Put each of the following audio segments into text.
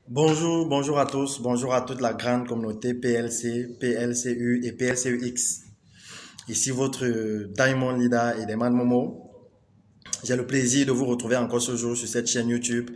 Bonjour à tous, bonjour à toute la grande communauté PLC, PLCU et PLCUX. Ici votre Diamond Leader et Deman Momo. J'ai le plaisir de vous retrouver encore ce jour sur cette chaîne YouTube.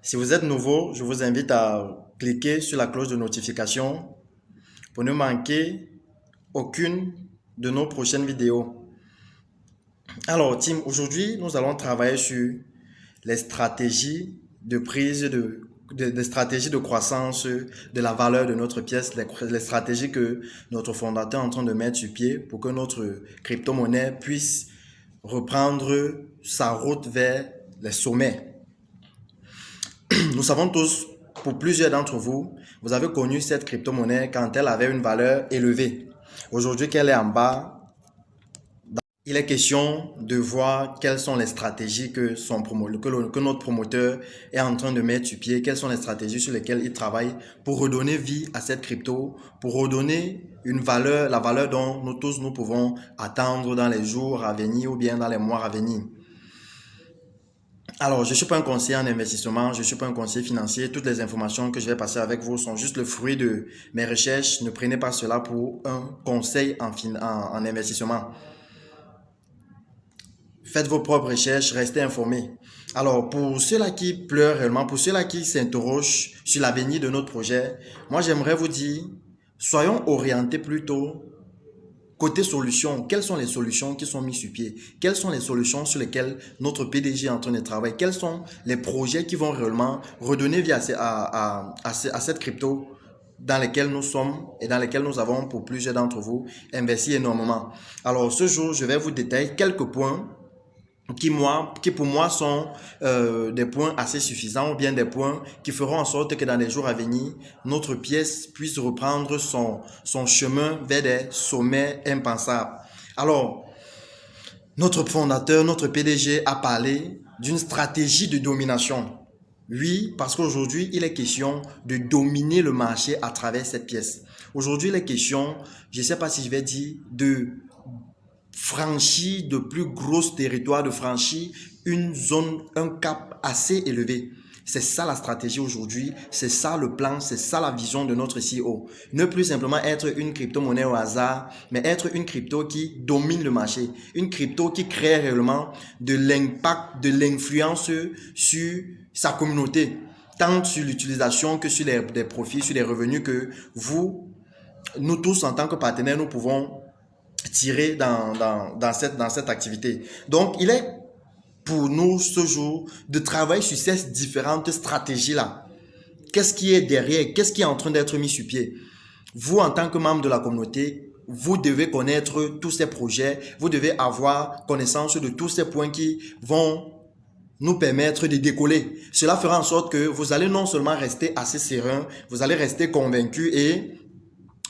Si vous êtes nouveau, je vous invite à cliquer sur la cloche de notification pour ne manquer aucune de nos prochaines vidéos. Alors, team, aujourd'hui, nous allons travailler sur les stratégies de prise des stratégies de croissance de la valeur de notre pièce, les stratégies que notre fondateur est en train de mettre sur pied pour que notre crypto-monnaie puisse reprendre sa route vers les sommets. Nous savons tous, pour plusieurs d'entre vous, vous avez connu cette crypto-monnaie quand elle avait une valeur élevée. Aujourd'hui qu'elle est en bas, il est question de voir quelles sont les stratégies que notre promoteur est en train de mettre sur pied, quelles sont les stratégies sur lesquelles il travaille pour redonner vie à cette crypto, pour redonner une valeur, la valeur dont nous tous nous pouvons attendre dans les jours à venir ou bien dans les mois à venir. Alors, je ne suis pas un conseiller en investissement, je ne suis pas un conseiller financier. Toutes les informations que je vais passer avec vous sont juste le fruit de mes recherches. Ne prenez pas cela pour un conseil en investissement. Faites vos propres recherches, restez informés. Alors, pour ceux-là qui pleurent réellement, pour ceux-là qui s'interrogent sur l'avenir de notre projet, moi j'aimerais vous dire, soyons orientés plutôt côté solutions. Quelles sont les solutions qui sont mises sur pied? Quelles sont les solutions sur lesquelles notre PDG est en train de travailler? Quels sont les projets qui vont réellement redonner vie à cette crypto dans lesquels nous sommes et dans lesquels nous avons, pour plusieurs d'entre vous, investi énormément. Alors, ce jour, je vais vous détailler quelques points qui pour moi sont des points assez suffisants ou bien des points qui feront en sorte que dans les jours à venir, notre pièce puisse reprendre son chemin vers des sommets impensables. Alors, notre fondateur, notre PDG a parlé d'une stratégie de domination. Oui, parce qu'aujourd'hui, il est question de dominer le marché à travers cette pièce. Aujourd'hui, il est question, je ne sais pas si je vais dire, de franchir de plus gros territoires, de franchir une zone, un cap assez élevé. C'est ça la stratégie aujourd'hui, c'est ça le plan, c'est ça la vision de notre CEO. Ne plus simplement être une crypto-monnaie au hasard, mais être une crypto qui domine le marché. Une crypto qui crée réellement de l'impact, de l'influence sur sa communauté. Tant sur l'utilisation que sur les profits, sur les revenus que nous tous en tant que partenaires, nous pouvons tirer dans cette activité. Donc, il est pour nous ce jour de travailler sur ces différentes stratégies-là. Qu'est-ce qui est derrière? Qu'est-ce qui est en train d'être mis sur pied? Vous, en tant que membre de la communauté, vous devez connaître tous ces projets, vous devez avoir connaissance de tous ces points qui vont nous permettre de décoller. Cela fera en sorte que vous allez non seulement rester assez serein, vous allez rester convaincu et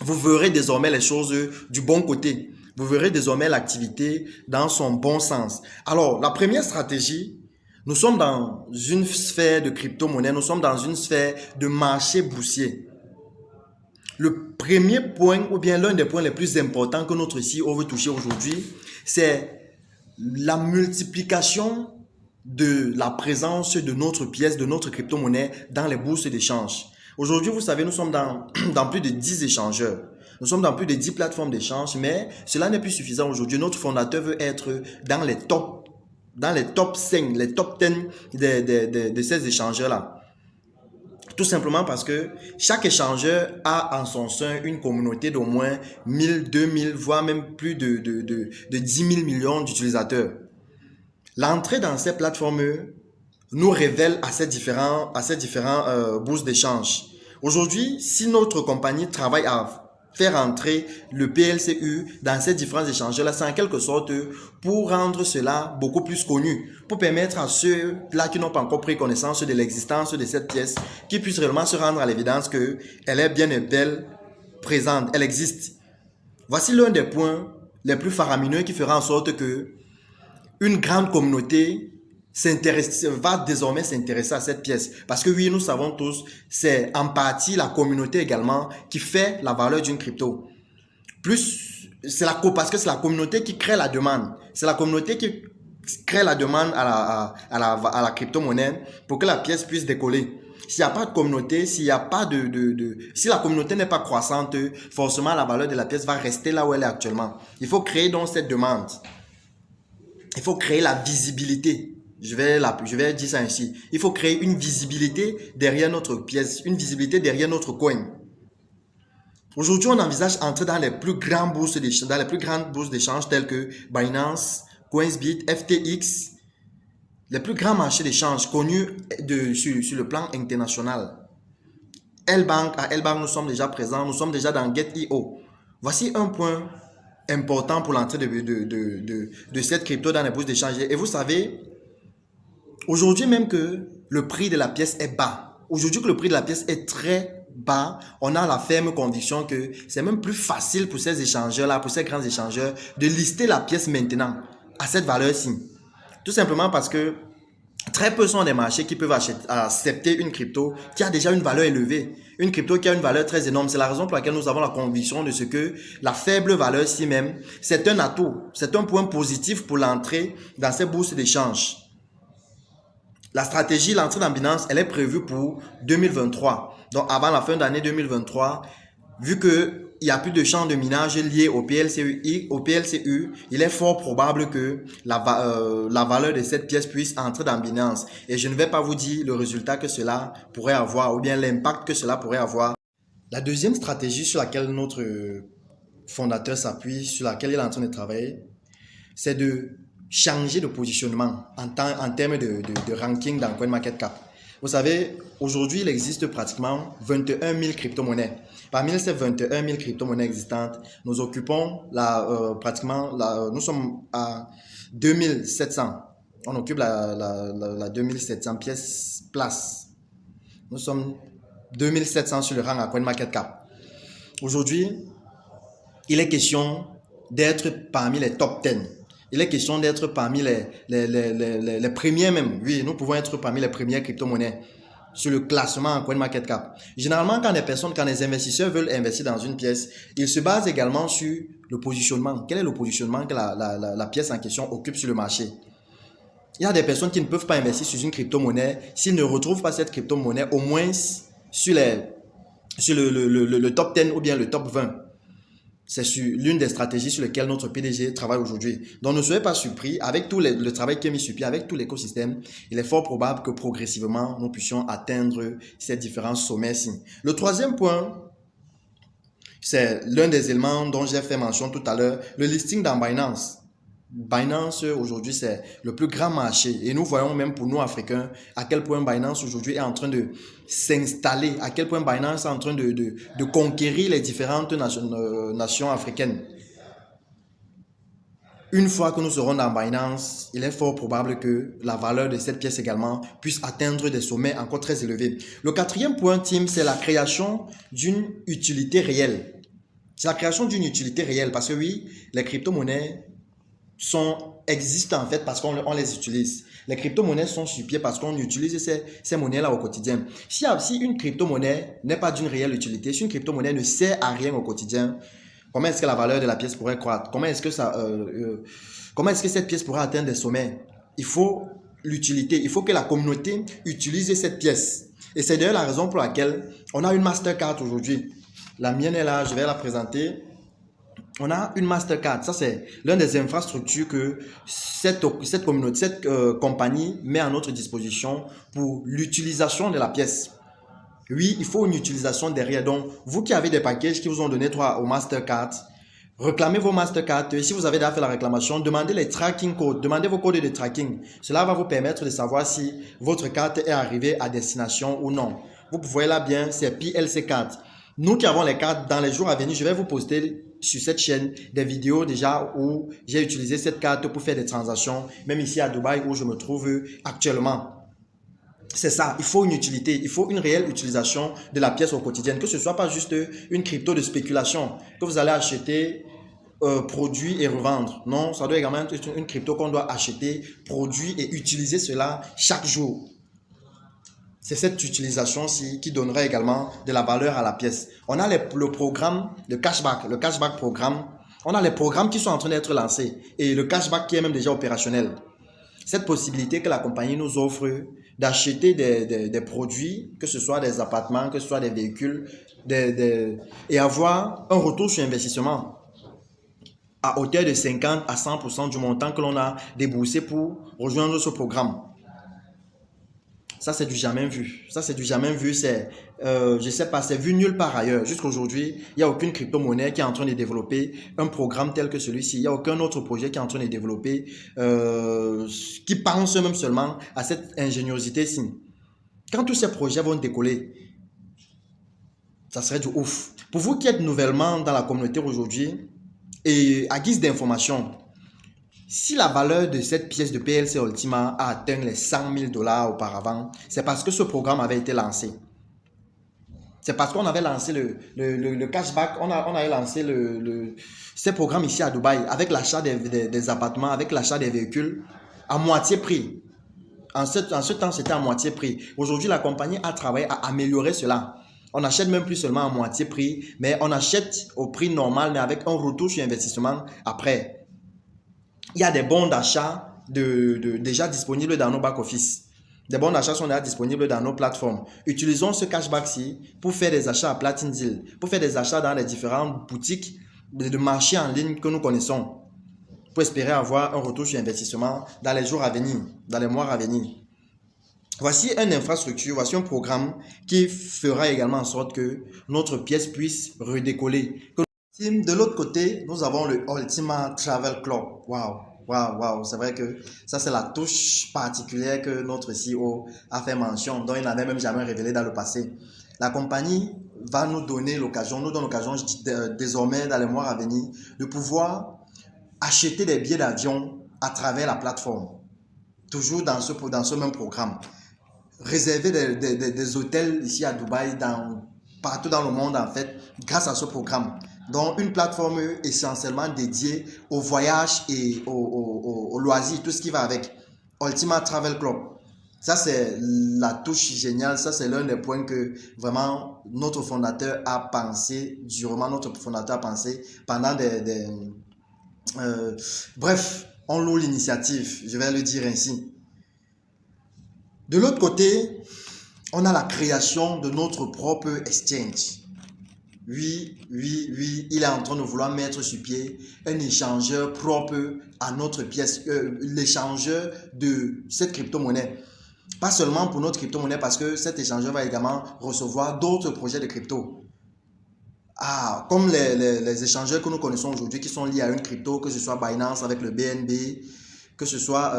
vous verrez désormais les choses du bon côté. Vous verrez désormais l'activité dans son bon sens. Alors, la première stratégie, nous sommes dans une sphère de crypto-monnaie, nous sommes dans une sphère de marché boursier. Le premier point, ou bien l'un des points les plus importants que notre CEO veut toucher aujourd'hui, c'est la multiplication de la présence de notre pièce, de notre crypto-monnaie dans les bourses d'échange. Aujourd'hui, vous savez, nous sommes dans plus de 10 échangeurs. Nous sommes dans plus de 10 plateformes d'échange, mais cela n'est plus suffisant aujourd'hui. Notre fondateur veut être dans les top 5, les top 10 de ces échangeurs-là. Tout simplement parce que chaque échangeur a en son sein une communauté d'au moins 1000, 2000, voire même plus de 10 000 millions d'utilisateurs. L'entrée dans ces plateformes nous révèle à ces différents bourses d'échange. Aujourd'hui, si notre compagnie travaille à faire entrer le PLCU dans ces différents échangeurs-là, c'est en quelque sorte pour rendre cela beaucoup plus connu, pour permettre à ceux-là qui n'ont pas encore pris connaissance de l'existence de cette pièce, qu'ils puissent réellement se rendre à l'évidence qu'elle est bien et belle, présente, elle existe. Voici l'un des points les plus faramineux qui fera en sorte que une grande communauté va désormais s'intéresser à cette pièce. Parce que oui, nous savons tous, c'est en partie la communauté également qui fait la valeur d'une crypto. Parce que c'est la communauté qui crée la demande. C'est la communauté qui crée la demande à la crypto-monnaie pour que la pièce puisse décoller. S'il n'y a pas de communauté, s'il y a pas si la communauté n'est pas croissante, forcément la valeur de la pièce va rester là où elle est actuellement. Il faut créer donc cette demande. Il faut créer la visibilité. Je vais dire ça ainsi. Il faut créer une visibilité derrière notre pièce, une visibilité derrière notre coin. Aujourd'hui, on envisage entrer dans les plus grandes bourses d'échange telles que Binance, Coinsbit, FTX, les plus grands marchés d'échange connus sur le plan international. À L-Bank, nous sommes déjà présents, nous sommes déjà dans Get.io. Voici un point important pour l'entrée de cette crypto dans les bourses d'échange. Et vous savez, aujourd'hui même que le prix de la pièce est bas, aujourd'hui que le prix de la pièce est très bas, on a la ferme conviction que c'est même plus facile pour ces échangeurs-là, pour ces grands échangeurs, de lister la pièce maintenant à cette valeur-ci. Tout simplement parce que très peu sont des marchés qui peuvent accepter une crypto qui a déjà une valeur élevée. Une crypto qui a une valeur très énorme. C'est la raison pour laquelle nous avons la conviction de ce que la faible valeur si même, c'est un atout, c'est un point positif pour l'entrée dans ces bourses d'échange. La stratégie, l'entrée dans Binance, elle est prévue pour 2023. Donc avant la fin d'année 2023, vu qu'il n'y a plus de champs de minage liés au PLCU, il est fort probable que la valeur de cette pièce puisse entrer dans Binance. Et je ne vais pas vous dire le résultat que cela pourrait avoir ou bien l'impact que cela pourrait avoir. La deuxième stratégie sur laquelle notre fondateur s'appuie, sur laquelle il est en train de travailler, c'est de changer de positionnement en termes de ranking dans CoinMarketCap. Vous savez, aujourd'hui, il existe pratiquement 21 000 crypto-monnaies. Parmi ces 21 000 crypto-monnaies existantes, nous occupons nous sommes à 2700. On occupe la 2700 place. Nous sommes 2700 sur le rang à CoinMarketCap. Aujourd'hui, il est question d'être parmi les top 10. Il est question d'être parmi les premiers même. Oui, nous pouvons être parmi les premières crypto-monnaies sur le classement en CoinMarketCap. Généralement, quand les investisseurs veulent investir dans une pièce, ils se basent également sur le positionnement. Quel est le positionnement que la pièce en question occupe sur le marché? Il y a des personnes qui ne peuvent pas investir sur une crypto-monnaie s'ils ne retrouvent pas cette crypto-monnaie au moins sur le top 10 ou bien le top 20. C'est l'une des stratégies sur lesquelles notre PDG travaille aujourd'hui. Donc ne soyez pas surpris, avec tout le travail qui est mis sur pied, avec tout l'écosystème, il est fort probable que progressivement, nous puissions atteindre ces différents sommets-ci. Le troisième point, c'est l'un des éléments dont j'ai fait mention tout à l'heure, le listing dans Binance. Binance, aujourd'hui, c'est le plus grand marché. Et nous voyons même pour nous, Africains, à quel point Binance, aujourd'hui, est en train de s'installer, à quel point Binance est en train de conquérir les différentes nations africaines. Une fois que nous serons dans Binance, il est fort probable que la valeur de cette pièce également puisse atteindre des sommets encore très élevés. Le quatrième point, Tim, c'est la création d'une utilité réelle. C'est la création d'une utilité réelle parce que oui, les crypto-monnaies existent en fait parce qu'on les utilise. Les crypto-monnaies sont sur pied parce qu'on utilise ces monnaies-là au quotidien. Si une crypto-monnaie n'est pas d'une réelle utilité, si une crypto-monnaie ne sert à rien au quotidien, comment est-ce que la valeur de la pièce pourrait croître? Comment est-ce que cette pièce pourrait atteindre des sommets? Il faut l'utilité, il faut que la communauté utilise cette pièce. Et c'est d'ailleurs la raison pour laquelle on a une Mastercard aujourd'hui. La mienne est là, je vais la présenter. On a une Mastercard, ça c'est l'une des infrastructures que cette compagnie met à notre disposition pour l'utilisation de la pièce. Oui, il faut une utilisation derrière. Donc, vous qui avez des packages qui vous ont donné droit au Mastercard, réclamez vos Mastercard. Et si vous avez déjà fait la réclamation, demandez les tracking codes, demandez vos codes de tracking. Cela va vous permettre de savoir si votre carte est arrivée à destination ou non. Vous voyez là bien, c'est PLC Card. Nous qui avons les cartes, dans les jours à venir, je vais vous poster sur cette chaîne des vidéos déjà où j'ai utilisé cette carte pour faire des transactions, même ici à Dubaï où je me trouve actuellement. C'est ça, il faut une utilité, il faut une réelle utilisation de la pièce au quotidien, que ce ne soit pas juste une crypto de spéculation, que vous allez acheter, produire et revendre. Non, ça doit également être une crypto qu'on doit acheter, produire et utiliser cela chaque jour. C'est cette utilisation-ci qui donnerait également de la valeur à la pièce. On a le programme de cashback, le cashback programme. On a les programmes qui sont en train d'être lancés et le cashback qui est même déjà opérationnel. Cette possibilité que la compagnie nous offre d'acheter des produits, que ce soit des appartements, que ce soit des véhicules, et avoir un retour sur investissement à hauteur de 50 à 100% du montant que l'on a déboursé pour rejoindre ce programme. Ça, c'est du jamais vu. Ça, c'est du jamais vu. Je sais pas, c'est vu nulle part ailleurs. Jusqu'à aujourd'hui, il n'y a aucune crypto-monnaie qui est en train de développer un programme tel que celui-ci. Il n'y a aucun autre projet qui est en train de développer, qui pense même seulement à cette ingéniosité-ci. Quand tous ces projets vont décoller, ça serait du ouf. Pour vous qui êtes nouvellement dans la communauté aujourd'hui, et à guise d'information, si la valeur de cette pièce de PLC Ultima a atteint les 100 000 $ auparavant, c'est parce que ce programme avait été lancé. C'est parce qu'on avait lancé le cashback, on avait lancé ces programmes ici à Dubaï avec l'achat des appartements, avec l'achat des véhicules à moitié prix. En ce temps, c'était à moitié prix. Aujourd'hui, la compagnie a travaillé à améliorer cela. On n'achète même plus seulement à moitié prix, mais on achète au prix normal, mais avec un retour sur investissement après. Il y a des bons d'achat déjà disponibles dans nos back-office. Des bons d'achat sont déjà disponibles dans nos plateformes. Utilisons ce cashback-ci pour faire des achats à Platin Deal, pour faire des achats dans les différentes boutiques de marché en ligne que nous connaissons, pour espérer avoir un retour sur investissement dans les jours à venir, dans les mois à venir. Voici une infrastructure, voici un programme qui fera également en sorte que notre pièce puisse redécoller. De l'autre côté, nous avons le Ultima Travel Club. Waouh, waouh, waouh. C'est vrai que ça, c'est la touche particulière que notre CEO a fait mention, dont il n'avait même jamais révélé dans le passé. La compagnie va nous donner l'occasion, nous donne l'occasion désormais dans les mois à venir de pouvoir acheter des billets d'avion à travers la plateforme. Toujours dans ce même programme. Réserver des hôtels ici à Dubaï, partout dans le monde en fait, grâce à ce programme. Donc une plateforme essentiellement dédiée au voyage et au loisir, tout ce qui va avec. Ultima Travel Club. Ça, c'est la touche géniale. Ça, c'est l'un des points que vraiment notre fondateur a pensé, durement notre fondateur a pensé pendant bref, on loue l'initiative, je vais le dire ainsi. De l'autre côté, on a la création de notre propre exchange. Oui, il est en train de vouloir mettre sur pied un échangeur propre à notre pièce, l'échangeur de cette crypto-monnaie. Pas seulement pour notre crypto-monnaie, parce que cet échangeur va également recevoir d'autres projets de crypto. Comme les échangeurs que nous connaissons aujourd'hui qui sont liés à une crypto, que ce soit Binance avec le BNB, que ce soit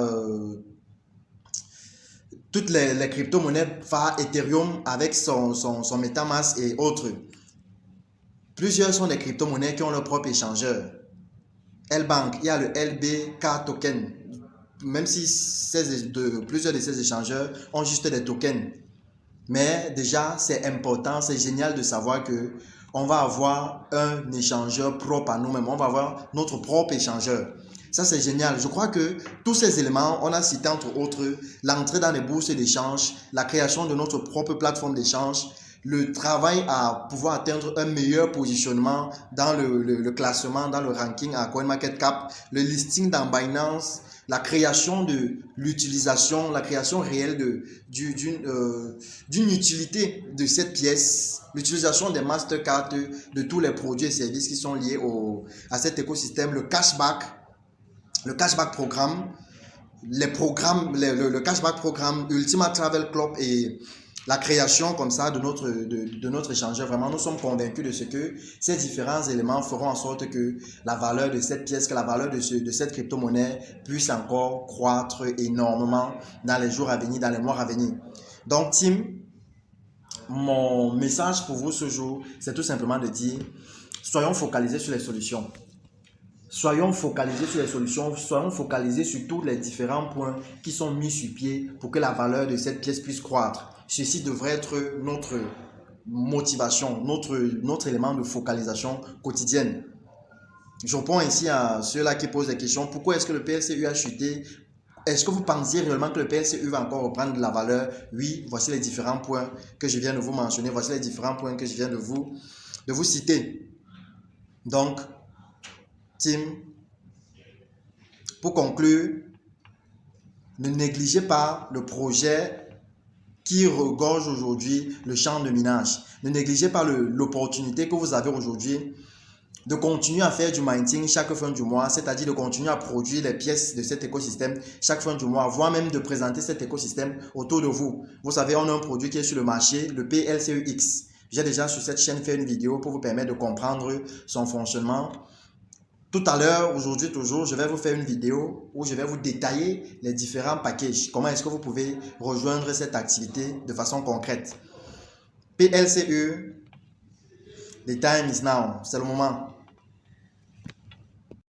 toutes les crypto-monnaies, Ethereum avec son MetaMask et autres. Plusieurs sont des crypto-monnaies qui ont leur propre échangeur. L-Bank, il y a le LBK token. Même si plusieurs de ces échangeurs ont juste des tokens. Mais déjà, c'est important, c'est génial de savoir que on va avoir un échangeur propre à nous-mêmes. On va avoir notre propre échangeur. Ça, c'est génial. Je crois que tous ces éléments, on a cité entre autres l'entrée dans les bourses d'échange, la création de notre propre plateforme d'échange, le travail à pouvoir atteindre un meilleur positionnement dans le classement, dans le ranking à CoinMarketCap, le listing dans Binance, la création de l'utilisation, la création réelle d'une utilité de cette pièce, l'utilisation des Mastercards, de tous les produits et services qui sont liés à cet écosystème, le cashback programme, le cashback programme, Ultima Travel Club et la création comme ça de notre échangeur. Vraiment, nous sommes convaincus de ce que ces différents éléments feront en sorte que la valeur de cette pièce, que la valeur de cette crypto-monnaie puisse encore croître énormément dans les jours à venir, dans les mois à venir. Donc, team, mon message pour vous ce jour, c'est tout simplement de dire, soyons focalisés sur les solutions. Soyons focalisés sur les solutions, soyons focalisés sur tous les différents points qui sont mis sur pied pour que la valeur de cette pièce puisse croître. Ceci devrait être notre motivation, notre élément de focalisation quotidienne. Je réponds ainsi à ceux-là qui posent des questions. Pourquoi est-ce que le PLCU a chuté? Est-ce que vous pensiez réellement que le PLCU va encore reprendre de la valeur? Oui, voici les différents points que je viens de vous mentionner. Voici les différents points que je viens de vous citer. Donc, team, pour conclure, ne négligez pas le projet qui regorge aujourd'hui le champ de minage. Ne négligez pas l'opportunité que vous avez aujourd'hui de continuer à faire du mining chaque fin du mois, c'est-à-dire de continuer à produire les pièces de cet écosystème chaque fin du mois, voire même de présenter cet écosystème autour de vous. Vous savez, on a un produit qui est sur le marché, le PLCEX. J'ai déjà sur cette chaîne fait une vidéo pour vous permettre de comprendre son fonctionnement. Tout à l'heure, aujourd'hui toujours, je vais vous faire une vidéo où je vais vous détailler les différents packages. Comment est-ce que vous pouvez rejoindre cette activité de façon concrète. PLCE, the time is now, c'est le moment.